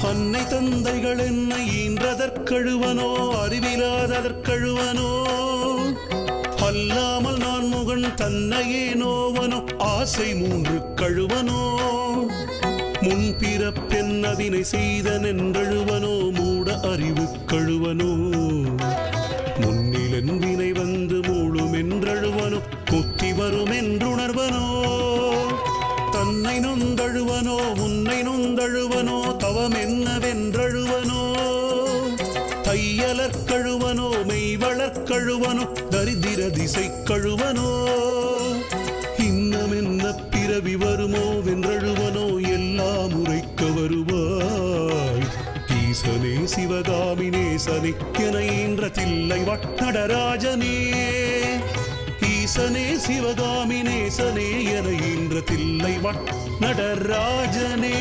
அன்னை தந்தைகள் என்னை ஈன்றதற்கழுவனோ அறிவிலாததற்கழுவனோ அல்லாமல் நான் முகன் தன்னையே நோவனோ ஆசை மூன்று கழுவனோ முன்பிறப்பென்னவினை செய்தனென்றழுவனோ மூட அறிவு கழுவனோ முன்னிலன் வினை வந்து மூழும் என்றழுவனோ முத்தி வரும் என்றுணர்வனோ தன்னை நொந்தழுவனோ உன்னை நொந்தழுவனோ தவம் என்னவென்றழுவனோ தையலற்கழுவனோ மெய்வளற்கழுவனோ தரிதிர திசை கழுவனோ இன்னமென்ன பிறவி வருமோ வென்றழுவனோ எல்லாம் உரைக்க வருவாய் ஈசனே சிவகாமி நேசனே என ஈன்ற தில்லை வட்டடராஜனே ஈசனே சிவகாமி நேசனே என ஈன்ற தில்லை நடராஜனே